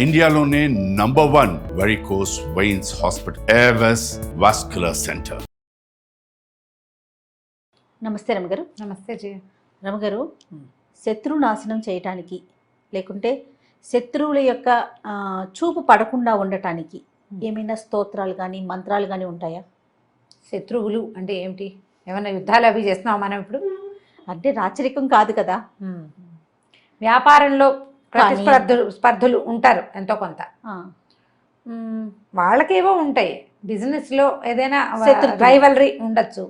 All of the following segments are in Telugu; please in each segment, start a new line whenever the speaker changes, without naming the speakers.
ఇండియాలోనే #1 varicose veins hospital Avis vascular centre.
నమస్తే రమగారు.
నమస్తే జయ.
రమగారు, శత్రు నాశనం చేయటానికి లేకుంటే శత్రువుల యొక్క చూపు పడకుండా ఉండటానికి ఏమైనా స్తోత్రాలు కానీ మంత్రాలు కానీ ఉంటాయా?
శత్రువులు అంటే ఏమిటి? ఏమైనా యుద్ధాలు అవి చేస్తున్నాం మనం ఇప్పుడు?
అంటే రాచరికం కాదు కదా.
వ్యాపారంలో స్పర్ధులు ఉంటారు ఎంతో కొంత, వాళ్ళకేవో ఉంటాయి. బిజినెస్లో ఏదైనా రైవలరీ ఉండొచ్చు,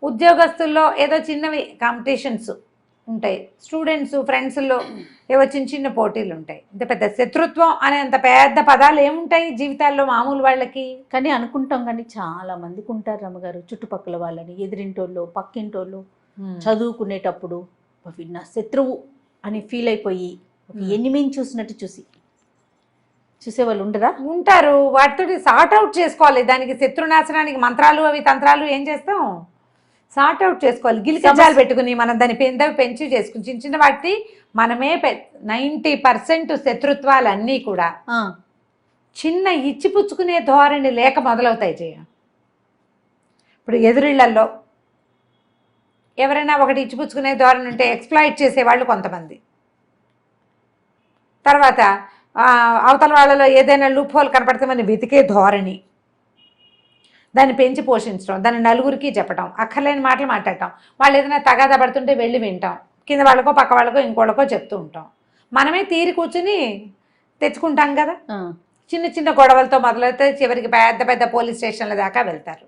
ఉద్యోగస్తుల్లో ఏదో చిన్నవి కాంపిటీషన్స్ ఉంటాయి, స్టూడెంట్స్ ఫ్రెండ్స్లో ఏవో చిన్న చిన్న పోటీలు ఉంటాయి. ఇంత పెద్ద శత్రుత్వం అనే అంత పెద్ద పదాలు ఏముంటాయి జీవితాల్లో మామూలు వాళ్ళకి?
కానీ అనుకుంటాం, కానీ చాలా మందికి ఉంటారు రమ్మగారు, చుట్టుపక్కల వాళ్ళని, ఎదిరింటోళ్ళు, పక్కింటోళ్ళు, చదువుకునేటప్పుడు విన్న శత్రువు అని ఫీల్ అయిపోయి ఎనిమిని చూసినట్టు చూసేవాళ్ళు ఉండరా?
ఉంటారు. వాటితో సార్ట్ అవుట్ చేసుకోవాలి. దానికి శత్రునాశనానికి మంత్రాలు అవి తంత్రాలు ఏం చేస్తాం? సార్ట్ అవుట్ చేసుకోవాలి. గిలికజాలు పెట్టుకుని మనం దాని పెంచి చేసుకుని చిన్న చిన్న వాటి మనమే 90% శత్రుత్వాలన్నీ కూడా చిన్న ఇచ్చిపుచ్చుకునే ధోరణి లేక మొదలవుతాయి జయ. ఇప్పుడు ఎదురిళ్లలో ఎవరైనా ఒకటి ఇచ్చిపుచ్చుకునే ధోరణి ఉంటే ఎక్స్ప్లాయిట్ చేసేవాళ్ళు కొంతమంది, తర్వాత అవతల వాళ్ళలో ఏదైనా లూప్ హోల్ కనపడితే మనం వెతికే ధోరణి, దాన్ని పెంచి పోషించడం, దాన్ని నలుగురికి చెప్పడం, అక్కర్లేని మాటలు మాట్లాడటం, వాళ్ళు ఏదైనా తగాదా పడుతుంటే వెళ్ళి వింటాం, కింద వాళ్ళకో పక్క వాళ్ళకో ఇంకోళ్ళకో చెప్తూ ఉంటాం. మనమే తీరి కూర్చుని తెచ్చుకుంటాం కదా. చిన్న చిన్న గొడవలతో మొదలైతే చివరికి పెద్ద పెద్ద పోలీస్ స్టేషన్ల దాకా వెళ్తారు.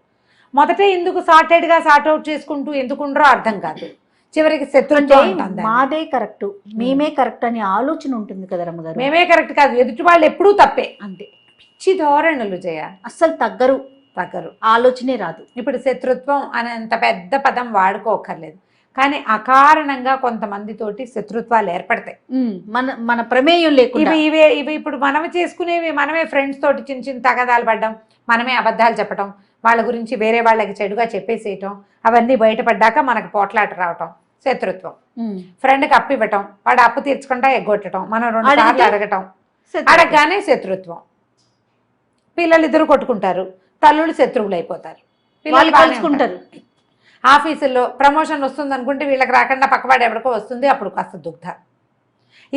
మొదట ఎందుకు సార్టెడ్గా సార్ట్ అవుట్ చేసుకుంటూ ఎందుకుండరో అర్థం కాదు. చివరికి శత్రుత్వం
మాదే కరెక్ట్, మేమే కరెక్ట్ అనే ఆలోచన ఉంటుంది కదా రమ్మగారు.
మేమే కరెక్ట్ కాదు, ఎదుటి వాళ్ళు ఎప్పుడూ తప్పే. అంతే పిచ్చి ధోరణులు జయ.
అస్సలు తగ్గరు, ఆలోచనే రాదు.
ఇప్పుడు శత్రుత్వం అనేంత పెద్ద పదం వాడుకోకర్లేదు, కానీ అకారణంగా కొంతమందితోటి శత్రుత్వాలు ఏర్పడతాయి
మన ప్రమేయం లేకుండా.
ఇవి ఇప్పుడు మనం చేసుకునేవి, మనమే ఫ్రెండ్స్ తోటి చిన్న చిన్న తగాదాలు పడ్డం, మనమే అబద్ధాలు చెప్పడం, వాళ్ళ గురించి వేరే వాళ్ళకి చెడుగా చెప్పేసేయటం, అవన్నీ బయటపడ్డాక మనకు పోట్లాట రావటం శత్రుత్వం. ఫ్రెండ్కి అప్పు ఇవ్వటం, వాడు అప్పు తీర్చుకుంటా ఎగ్గొట్టడం, మనం 2 సార్లు అడగటం, అడగగానే శత్రుత్వం. పిల్లలిద్దరూ కొట్టుకుంటారు, తల్లులు శత్రువులు అయిపోతారు, పిల్లలు కలుసుకుంటారు. ఆఫీసుల్లో ప్రమోషన్ వస్తుంది అనుకుంటే వీళ్ళకి రాకుండా పక్కవాడు ఎవరికో వస్తుంది, అప్పుడు కాస్త దుగ్ధ.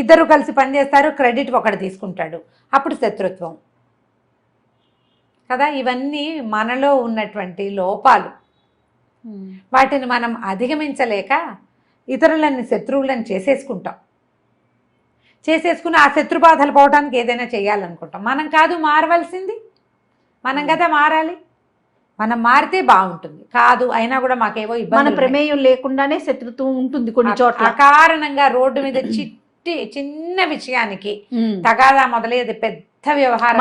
ఇద్దరు కలిసి పనిచేస్తారు, క్రెడిట్ ఒకటి తీసుకుంటాడు, అప్పుడు శత్రుత్వం కదా. ఇవన్నీ మనలో ఉన్నటువంటి లోపాలు. వాటిని మనం అధిగమించలేక ఇతరులని శత్రువులను చేసేసుకుని ఆ శత్రుబాధలు పోవడానికి ఏదైనా చేయాలనుకుంటాం. మనం కాదు మారవలసింది, మనం కదా మారాలి. మనం మారితే బాగుంటుంది. కాదు అయినా కూడా మాకేవో ఇబ్బంది,
మన ప్రమేయం లేకుండానే శత్రుత్వం ఉంటుంది కొన్ని చోట్ల.
అకారణంగా రోడ్డు మీద చిన్న విషయానికి తగాదా మొదలయ్యేది పెద్ద వ్యవహారం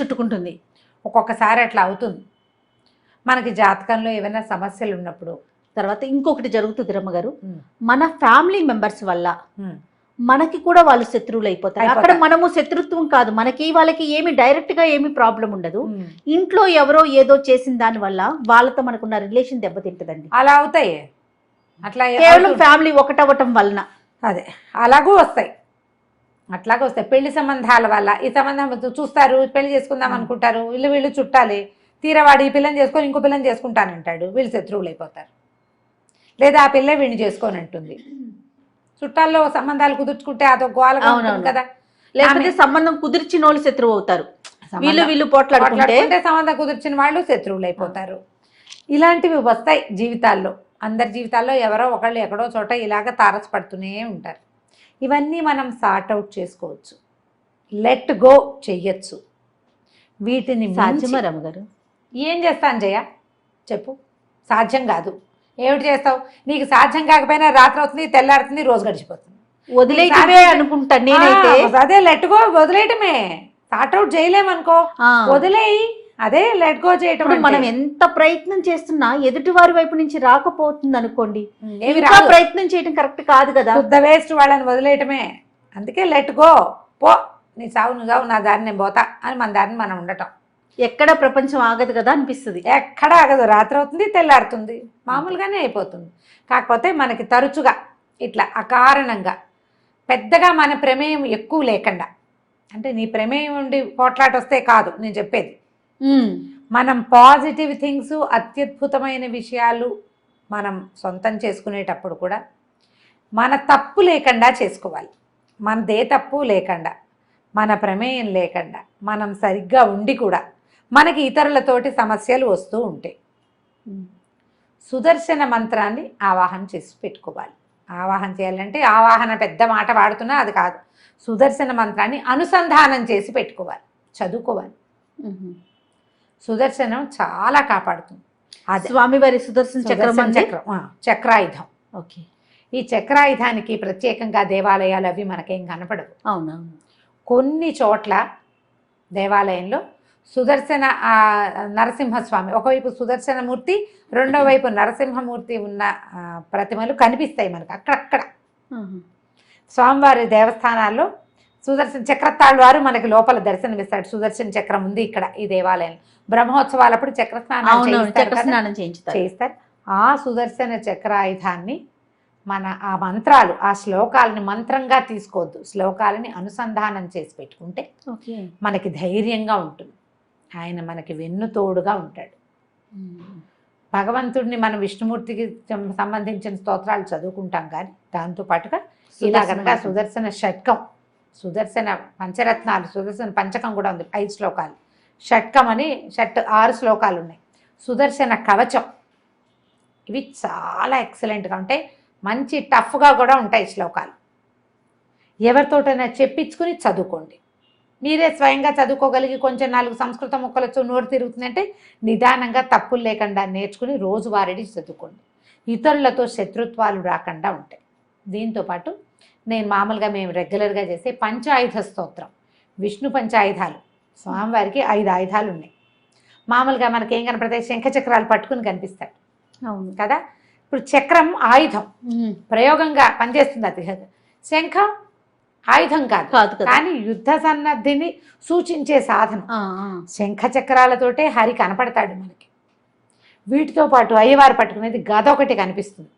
చుట్టుకుంటుంది.
ఒక్కొక్కసారి అట్లా అవుతుంది. మనకి జాతకంలో ఏమైనా సమస్యలు ఉన్నప్పుడు
తర్వాత ఇంకొకటి జరుగుతుంది రమ్మగారు, మన ఫ్యామిలీ మెంబర్స్ వల్ల మనకి కూడా వాళ్ళు శత్రువులు అయిపోతారు. అక్కడ మనము శత్రుత్వం కాదు, మనకి వాళ్ళకి ఏమి డైరెక్ట్ గా ఏమి ప్రాబ్లం ఉండదు. ఇంట్లో ఎవరో ఏదో చేసిన దాని వల్ల వాళ్ళతో మనకున్న రిలేషన్ దెబ్బతింటదండి.
అలా అవుతాయి. అట్లా
కేవలం ఫ్యామిలీ ఒకటవటం వలన
అదే అలాగూ వస్తాయి. అట్లాగే వస్తాయి పెళ్లి సంబంధాల వల్ల. ఈ సంబంధం చూస్తారు, పెళ్లి చేసుకుందాం అనుకుంటారు, వీళ్ళు చుట్టాలి, తీరవాడు ఈ పిల్లని చేసుకొని ఇంకో పిల్లని చేసుకుంటానంటాడు, వీళ్ళు శత్రువులు అయిపోతారు. లేదా ఆ పిల్ల వీడిని చేసుకొని అంటుంది. చుట్టాల్లో సంబంధాలు కుదుర్చుకుంటే అదొక గోలగా ఉంటుంది కదా.
లేకపోతే సంబంధం కుదిర్చిన వాళ్ళు శత్రువు అవుతారు, వీళ్ళు పోట్లాడుకుంటే
సంబంధం కుదిర్చిన వాళ్ళు శత్రువులు అయిపోతారు. ఇలాంటివి వస్తాయి జీవితాల్లో. అందరి జీవితాల్లో ఎవరో ఒకళ్ళు ఎక్కడో చోట ఇలాగ తారసపడుతూనే ఉంటారు. ఇవన్నీ మనం సార్ట్ అవుట్ చేసుకోవచ్చు, లెట్ గో చెయ్యొచ్చు. వీటిని
సాధ్యమా రమ్మగారు?
ఏం చేస్తాను జయ చెప్పు? సాధ్యం కాదు. ఏమిటి చేస్తావు? నీకు సాధ్యం కాకపోయినా రాత్రి అవుతుంది, తెల్లారుతుంది, రోజు గడిచిపోతుంది.
వదిలేయటమే అనుకుంటాను నేనైతే.
అదే లెట్ గో, వదిలేయటమే. సార్ట్ అవుట్ చేయలేమనుకో, వదిలేయి. అదే లెట్ గో చేయటం.
మనం ఎంత ప్రయత్నం చేస్తున్నా ఎదుటి వారి వైపు నుంచి రాకపోతుంది అనుకోండి, ప్రయత్నం చేయడం కరెక్ట్ కాదు కదా.
శుద్ధ వేస్ట్ వాళ్ళని వదిలేయటమే. అందుకే లెట్ గో, పో, నీ సావు నువ్వు సావు, నా దారిని నేను పోతా అని మన దారిని మనం ఉండటం.
ఎక్కడ ప్రపంచం ఆగదు కదా అనిపిస్తుంది.
ఎక్కడ ఆగదు, రాత్రి అవుతుంది, తెల్లారుతుంది, మామూలుగానే అయిపోతుంది. కాకపోతే మనకి తరచుగా ఇట్లా అకారణంగా పెద్దగా మన ప్రమేయం ఎక్కువ లేకుండా అంటే నీ ప్రమేయం ఉండి పోట్లాట వస్తే కాదు నేను చెప్పేది. మనం పాజిటివ్ థింగ్స్, అత్యద్భుతమైన విషయాలు మనం సొంతం చేసుకునేటప్పుడు కూడా మన తప్పు లేకుండా చేసుకోవాలి. మనదే తప్పు లేకుండా, మన ప్రమేయం లేకుండా, మనం సరిగ్గా ఉండి కూడా మనకి ఇతరులతోటి సమస్యలు వస్తూ ఉంటాయి. సుదర్శన మంత్రాన్ని ఆవాహన చేసి పెట్టుకోవాలి. ఆవాహన చేయాలంటే ఆవాహన పెద్ద మాట వాడుతున్నా అది కాదు. సుదర్శన మంత్రాన్ని అనుసంధానం చేసి పెట్టుకోవాలి, చదువుకోవాలి. సుదర్శనం చాలా కాపాడుతుంది. అది
స్వామివారి సుదర్శన చక్రం,
చక్రాయుధం.
ఓకే.
ఈ చక్రాయుధానికి ప్రత్యేకంగా దేవాలయాలు అవి మనకేం కనపడవు.
అవునవును.
కొన్ని చోట్ల దేవాలయంలో సుదర్శన నరసింహస్వామి, ఒకవైపు సుదర్శనమూర్తి, రెండో వైపు నరసింహమూర్తి ఉన్న ప్రతిమలు కనిపిస్తాయి మనకు అక్కడక్కడ. స్వామివారి దేవస్థానాల్లో సుదర్శన చక్రతాళ్ వారు మనకి లోపల దర్శనమిస్తాడు. సుదర్శన చక్రం ఉంది ఇక్కడ ఈ దేవాలయంలో. బ్రహ్మోత్సవాలప్పుడు చక్రస్నానం చేయిస్తారు. ఆ సుదర్శన చక్రాయుధాన్ని ఆ మంత్రాలు, ఆ శ్లోకాలని మంత్రంగా తీసుకోవద్దు, శ్లోకాలని అనుసంధానం చేసి పెట్టుకుంటే మనకి ధైర్యంగా ఉంటుంది. ఆయన మనకి వెన్నుతోడుగా ఉంటాడు. భగవంతుడిని మనం విష్ణుమూర్తికి సంబంధించిన స్తోత్రాలు చదువుకుంటాం, కానీ దాంతోపాటుగా ఇలా కనుక సుదర్శన షట్కం, సుదర్శన పంచరత్నాలు, సుదర్శన పంచకం కూడా ఉంది, 5 శ్లోకాలు. షట్కం అని 6 శ్లోకాలు ఉన్నాయి. సుదర్శన కవచం, ఇవి చాలా ఎక్సలెంట్గా ఉంటాయి. మంచి టఫ్గా కూడా ఉంటాయి శ్లోకాలు. ఎవరితోటైనా చెప్పించుకుని చదువుకోండి. మీరే స్వయంగా చదువుకోగలిగి కొంచెం 4 సంస్కృత ముక్కలతో నోరు తిరుగుతుందంటే నిదానంగా తప్పులు లేకుండా నేర్చుకుని రోజువారీ చదువుకోండి. ఇతరులతో శత్రుత్వాలు రాకుండా ఉంటాయి. దీంతోపాటు నేను మామూలుగా మేము రెగ్యులర్గా చేసే పంచాయుధ స్తోత్రం, విష్ణు పంచాయుధాలు. స్వామివారికి 5 ఆయుధాలు ఉన్నాయి. మామూలుగా మనకేం కనపడతాయి, శంఖచక్రాలు పట్టుకుని కనిపిస్తాడు. అవును కదా. ఇప్పుడు చక్రం ఆయుధం, ప్రయోగంగా పనిచేస్తుంది. అది శంఖం ఆయుధం కాదు, కానీ యుద్ధ సన్నద్ధిని సూచించే సాధనం. శంఖ చక్రాలతోటే హరి కనపడతాడు మనకి. వీటితో పాటు అయ్యవారు పట్టుకునేది గద ఒకటి కనిపిస్తుంది.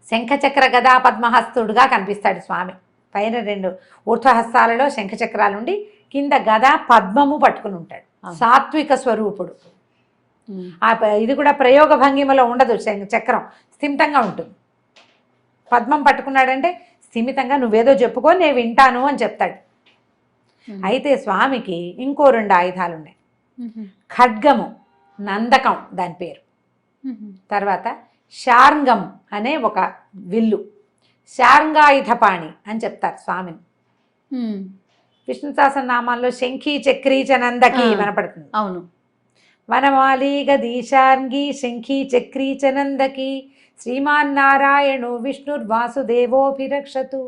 శంఖచక్ర గదా పద్మహస్తుడుగా కనిపిస్తాడు స్వామి. పైన 2 ఊర్ధ్వహస్తాలలో శంఖచక్రాలుండి కింద గద పద్మము పట్టుకుని ఉంటాడు. సాత్విక స్వరూపుడు. ఇది కూడా ప్రయోగ భంగిమలో ఉండదు. చక్రం స్థిమితంగా ఉంటుంది. పద్మం పట్టుకున్నాడంటే స్థిమితంగా నువ్వేదో చెప్పుకో, నేను వింటాను అని చెప్తాడు. అయితే స్వామికి ఇంకో 2 ఆయుధాలు ఉన్నాయి. ఖడ్గము, నందకం దాని పేరు. తర్వాత శార్ంగం అనే ఒక విల్లు, శార్ంగాయుధపాణి అని చెప్తారు స్వామిని. విష్ణు సహస్రనామాల్లో శంఖీ చక్రీచ నందకి వినపడుతుంది. అవును. వనమాలి గదీశార్ంగి శంఖీ చక్రీచ నందకి శ్రీమాన్నారాయణో విష్ణుర్వాసుదేవోభిరక్షతు.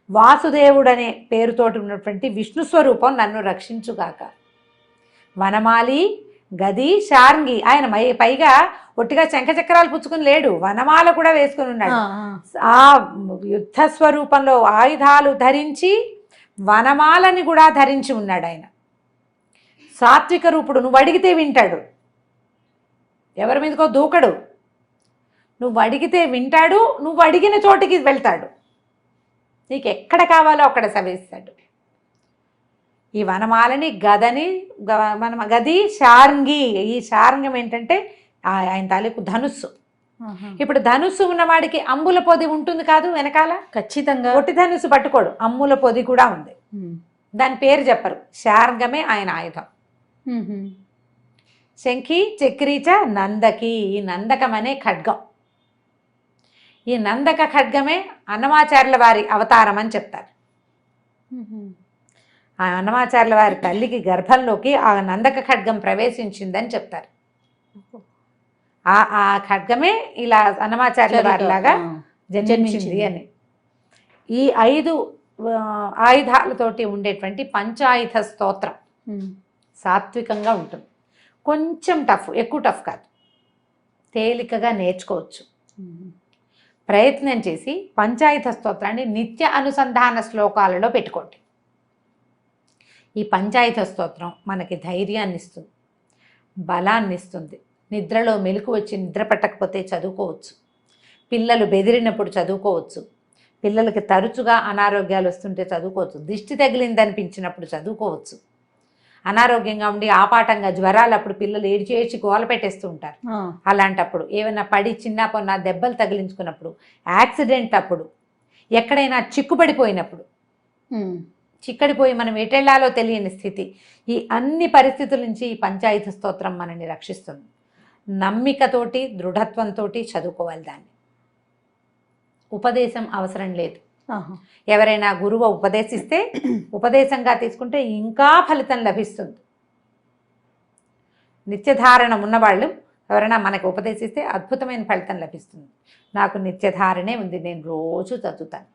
వాసుదేవుడనే పేరుతోటి ఉన్నటువంటి విష్ణు స్వరూపం నన్ను రక్షించుగాక. వనమాలి గది శార్ంగి, ఆయన పైగా ఒట్టిగా శంఖచక్రాలు పుచ్చుకుని లేడు, వనమాల కూడా వేసుకుని ఉన్నాడు. ఆ యుద్ధ స్వరూపంలో ఆయుధాలు ధరించి వనమాలని కూడా ధరించి ఉన్నాడు ఆయన. సాత్విక రూపుడు, నువ్వు అడిగితే వింటాడు, ఎవరి మీదకో దూకడు. నువ్వు అడిగితే వింటాడు, నువ్వు అడిగిన చోటికి వెళ్తాడు, నీకు ఎక్కడ కావాలో అక్కడ సవేస్తాడు. ఈ వనమాలని గదని గది శార్ంగి. ఈ శార్ంగం ఏంటంటే ఆయన తాలూకు ధనుస్సు. ఇప్పుడు ధనుస్సు ఉన్నవాడికి అంబుల పొది ఉంటుంది కాదు వెనకాల, ఖచ్చితంగా ఒట్టి ధనుస్సు పట్టుకోడు, అమ్ముల పొది కూడా ఉంది. దాని పేరు చెప్పరు, శార్ంగమే ఆయన ఆయుధం. శంఖి చక్రీచ నందకి, ఈ నందకం అనే ఖడ్గం. ఈ నందక ఖడ్గమే అన్నమాచార్యుల వారి అవతారం అని చెప్తారు. ఆ అన్నమాచార్యుల వారి తల్లికి గర్భంలోకి ఆ నందక ఖడ్గం ప్రవేశించిందని చెప్తారు. ఆ ఖడ్గమే ఇలా అన్నమాచార్యుల వారిలాగా జన్మించింది అని. ఈ 5 ఆయుధాలతోటి ఉండేటువంటి పంచాయుధ స్తోత్రం సాత్వికంగా ఉంటుంది. కొంచెం టఫ్, ఎక్కువ టఫ్ కాదు, తేలికగా నేర్చుకోవచ్చు. ప్రయత్నం చేసి పంచాయుధ స్తోత్రాన్ని నిత్య అనుసంధాన శ్లోకాలలో పెట్టుకోండి. ఈ పంచాయుధ స్తోత్రం మనకి ధైర్యాన్ని ఇస్తుంది, బలాన్ని ఇస్తుంది. నిద్రలో మెలకు వచ్చి నిద్ర పట్టకపోతే చదువుకోవచ్చు, పిల్లలు బెదిరినప్పుడు చదువుకోవచ్చు, పిల్లలకి తరచుగా అనారోగ్యాలు వస్తుంటే చదువుకోవచ్చు, దిష్టి తగిలింది అనిపించినప్పుడు చదువుకోవచ్చు. అనారోగ్యంగా ఉండి ఆపాటంగా జ్వరాలు అప్పుడు పిల్లలు ఏడ్చి గోల పెట్టేస్తూ ఉంటారు. అలాంటప్పుడు ఏమైనా పడి చిన్న పొన్న దెబ్బలు తగిలించుకున్నప్పుడు, యాక్సిడెంట్ అప్పుడు, ఎక్కడైనా చిక్కుపడిపోయినప్పుడు, చిక్కడిపోయి మనం ఎటెళ్లాలో తెలియని స్థితి, ఈ అన్ని పరిస్థితుల నుంచి ఈ పంచాయతీ స్తోత్రం మనల్ని రక్షిస్తుంది. నమ్మికతోటి దృఢత్వంతో చదువుకోవాలి దాన్ని. ఉపదేశం అవసరం లేదు. ఎవరైనా గురువు ఉపదేశిస్తే ఉపదేశంగా తీసుకుంటే ఇంకా ఫలితం లభిస్తుంది. నిత్యధారణ ఉన్నవాళ్ళు ఎవరైనా మనకు ఉపదేశిస్తే అద్భుతమైన ఫలితం లభిస్తుంది. నాకు నిత్యధారణే ఉంది, నేను రోజు చదువుతాను.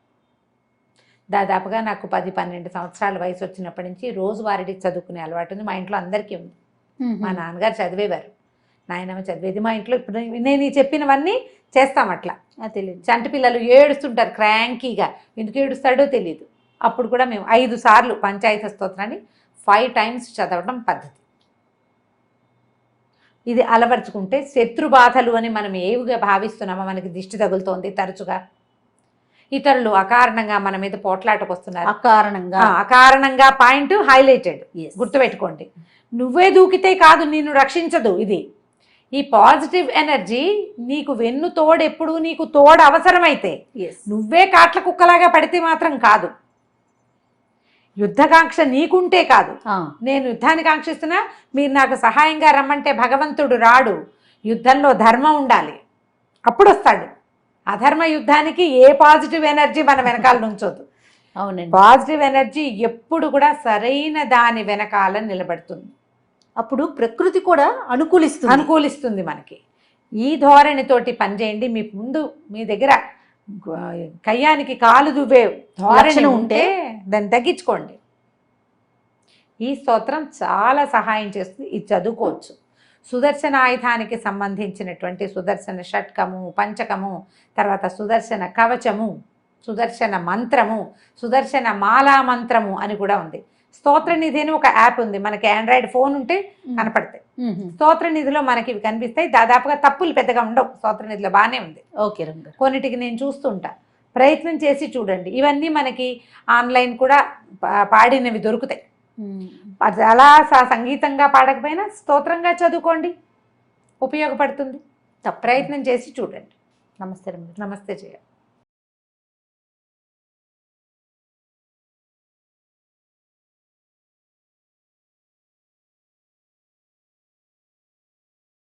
దాదాపుగా నాకు 10-12 సంవత్సరాల వయసు వచ్చినప్పటి నుంచి రోజువారీ చదువుకునే అలవాటు ఉంది. మా ఇంట్లో అందరికీ ఉంది. మా నాన్నగారు చదివేవారు, నాయనమ్మ చదివేది. మా ఇంట్లో ఇప్పుడు నేను చెప్పినవన్నీ చేస్తాం. అట్లా తెలియదు. చంటి పిల్లలు ఏడుస్తుంటారు క్రాంకీగా, ఎందుకు ఏడుస్తాడో తెలియదు. అప్పుడు కూడా మేము 5 సార్లు పంచాయతీ స్తోత్రాన్ని 5 times చదవడం పద్ధతి. ఇది అలవర్చుకుంటే శత్రు బాధలు అని మనం ఏవిగా భావిస్తున్నామో, మనకి దిష్టి తగులుతోంది తరచుగా, ఇతరులు అకారణంగా మన మీద పోట్లాటకు వస్తున్నారు, అకారణంగా పాయింట్ హైలైటెడ్, గుర్తుపెట్టుకోండి. నువ్వే దూకితే కాదు, నిన్ను రక్షించదు. ఇది ఈ పాజిటివ్ ఎనర్జీ నీకు వెన్ను తోడు, ఎప్పుడు నీకు తోడు అవసరమైతే, నువ్వే కాట్ల కుక్కలాగా పడితే మాత్రం కాదు. యుద్ధకాంక్ష నీకుంటే కాదు. నేను యుద్ధాన్ని కాంక్షిస్తున్నా, మీరు నాకు సహాయంగా రమ్మంటే భగవంతుడు రాడు. యుద్ధంలో ధర్మం ఉండాలి, అప్పుడు వస్తాడు. అధర్మ యుద్ధానికి ఏ పాజిటివ్ ఎనర్జీ మన వెనకాల నుంచోదు.
అవునండి,
పాజిటివ్ ఎనర్జీ ఎప్పుడు కూడా సరైన దాని వెనకాల నిలబడుతుంది.
అప్పుడు ప్రకృతి కూడా అనుకూలిస్తుంది
మనకి. ఈ ధోరణితోటి పనిచేయండి. మీ ముందు మీ దగ్గర కయ్యానికి కాలు దువ్వే ధోరణి ఉంటే దాన్ని తగ్గించుకోండి. ఈ స్తోత్రం చాలా సహాయం చేస్తుంది. ఇది చదువుకోవచ్చు. సుదర్శన ఆయుధానికి సంబంధించినటువంటి సుదర్శన షట్కము, పంచకము, తర్వాత సుదర్శన కవచము, సుదర్శన మంత్రము, సుదర్శన మాలా మంత్రము అని కూడా ఉంది. స్తోత్రనిధి అని ఒక యాప్ ఉంది, మనకి ఆండ్రాయిడ్ ఫోన్ ఉంటే కనపడతాయి. స్తోత్రనిధిలో మనకి ఇవి కనిపిస్తాయి. దాదాపుగా తప్పులు పెద్దగా ఉండవు. స్తోత్రనిధిలో బాగానే ఉంది.
ఓకే,
కొన్నిటికి నేను చూస్తుంటా, ప్రయత్నం చేసి చూడండి. ఇవన్నీ మనకి ఆన్లైన్ కూడా పాడినవి దొరుకుతాయి. అది అలా సంగీతంగా పాడకపోయినా స్తోత్రంగా చదువుకోండి, ఉపయోగపడుతుంది. ప్రయత్నం చేసి చూడండి.
నమస్తే.
నమస్తే చేయాలి.